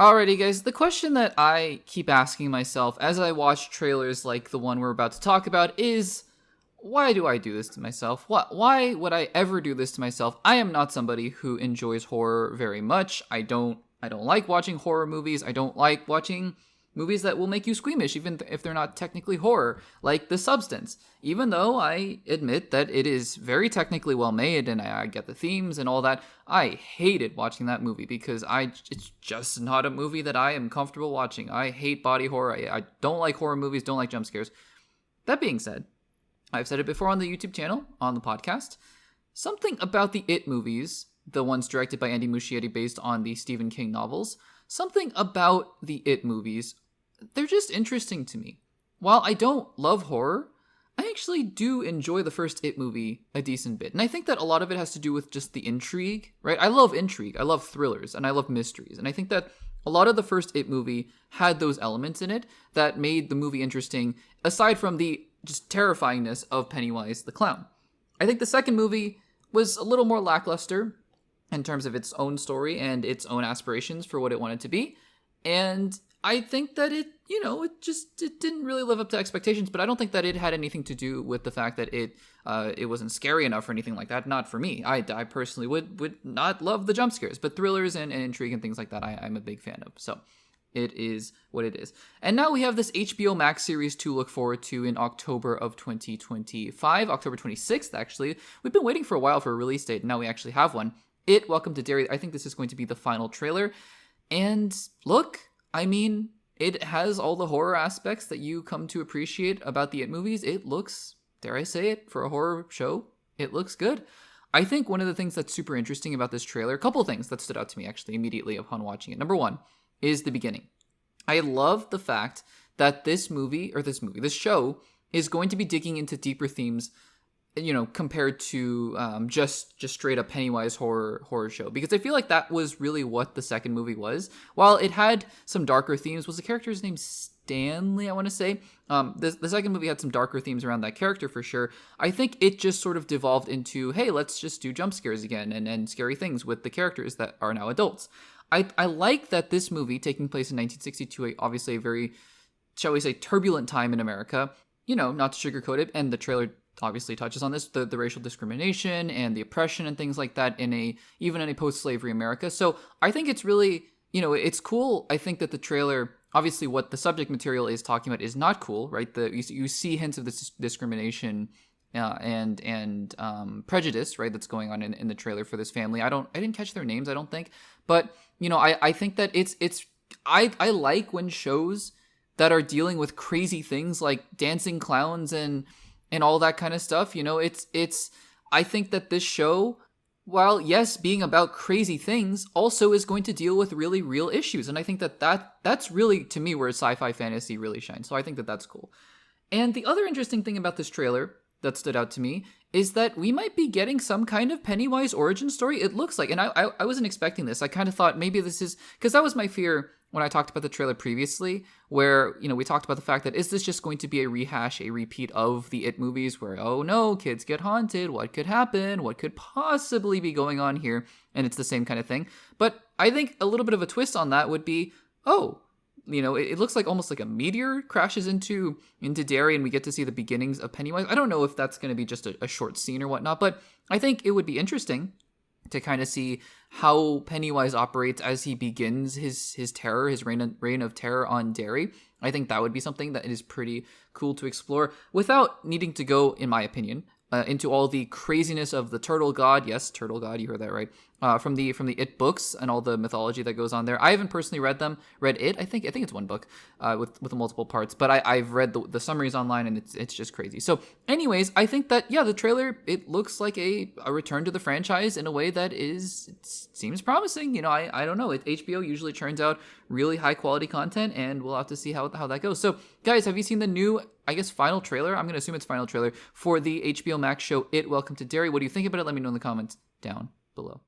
Alrighty, guys, the question that I keep asking myself as I watch trailers like the one we're about to talk about is, why do I do this to myself? Why would I ever do this to myself? I am not somebody who enjoys horror very much. I don't like watching horror movies. I don't like watching movies that will make you squeamish, even if they're not technically horror, like The Substance. Even though I admit that it is very technically well made and I get the themes and all that, I hated watching that movie because it's just not a movie that I am comfortable watching. I hate body horror. I don't like horror movies, don't like jump scares. That being said, I've said it before on the YouTube channel, on the podcast, something about the It movies, the ones directed by Andy Muschietti based on the Stephen King novels, something about the It movies, they're just interesting to me. While I don't love horror, I actually do enjoy the first It movie a decent bit. And I think that a lot of it has to do with just the intrigue, right? I love intrigue, I love thrillers, and I love mysteries. And I think that a lot of the first It movie had those elements in it that made the movie interesting, aside from the just terrifyingness of Pennywise the clown. I think the second movie was a little more lackluster in terms of its own story and its own aspirations for what it wanted to be. And I think that it didn't really live up to expectations, but I don't think that it had anything to do with the fact that it wasn't scary enough or anything like that. Not for me. I personally would not love the jump scares, but thrillers and intrigue and things like that, I'm a big fan of. So it is what it is. And now we have this HBO Max series to look forward to in October of 2025, October 26th, actually. We've been waiting for a while for a release date, and now we actually have one. It, Welcome to Derry. I think this is going to be the final trailer. And look, I mean, it has all the horror aspects that you come to appreciate about the It movies. It looks, dare I say it, for a horror show, it looks good. I think one of the things that's super interesting about this trailer, a couple of things that stood out to me actually immediately upon watching it. Number one is the beginning. I love the fact that this show is going to be digging into deeper themes, compared to just straight up Pennywise horror show, because I feel like that was really what the second movie was. While it had some darker themes, was the character's name Stanley, I want to say. The second movie had some darker themes around that character for sure. I think it just sort of devolved into, hey, let's just do jump scares again and scary things with the characters that are now adults. I like that this movie, taking place in 1962, obviously a very, shall we say, turbulent time in America, not to sugarcoat it, and the trailer obviously touches on this, the racial discrimination and the oppression and things like that even in a post-slavery America. So I think it's really, it's cool. I think that the trailer, obviously what the subject material is talking about is not cool, right? You see hints of this discrimination and prejudice, right, that's going on in the trailer for this family. I didn't catch their names, I don't think, but I think that I like when shows that are dealing with crazy things like dancing clowns and all that kind of stuff. I think that this show, while yes, being about crazy things, also is going to deal with really real issues. And I think that's really, to me, where sci-fi fantasy really shines. So I think that that's cool. And the other interesting thing about this trailer that stood out to me is that we might be getting some kind of Pennywise origin story, it looks like. And I wasn't expecting this. I kind of thought maybe this is, because that was my fear when I talked about the trailer previously, where, we talked about the fact that, is this just going to be a repeat of the It movies where, oh no, kids get haunted, what could happen, what could possibly be going on here, and it's the same kind of thing. But I think a little bit of a twist on that would be, it looks like almost like a meteor crashes into Derry, and we get to see the beginnings of Pennywise. I don't know if that's going to be just a short scene or whatnot, but I think it would be interesting to kind of see how Pennywise operates as he begins his terror, his reign of terror on Derry. I think that would be something that is pretty cool to explore without needing to go, in my opinion, into all the craziness of the turtle god. Yes, turtle god, you heard that right. From the It books and all the mythology that goes on there. I haven't personally read it. I think it's one book with multiple parts, but I've read the summaries online, and it's just crazy. So anyways, I think that, the trailer, it looks like a return to the franchise in a way that seems promising. I don't know. HBO usually churns out really high quality content, and we'll have to see how that goes. So guys, have you seen the new, I guess, final trailer? I'm going to assume it's final trailer for the HBO Max show It, Welcome to Derry. What do you think about it? Let me know in the comments down below.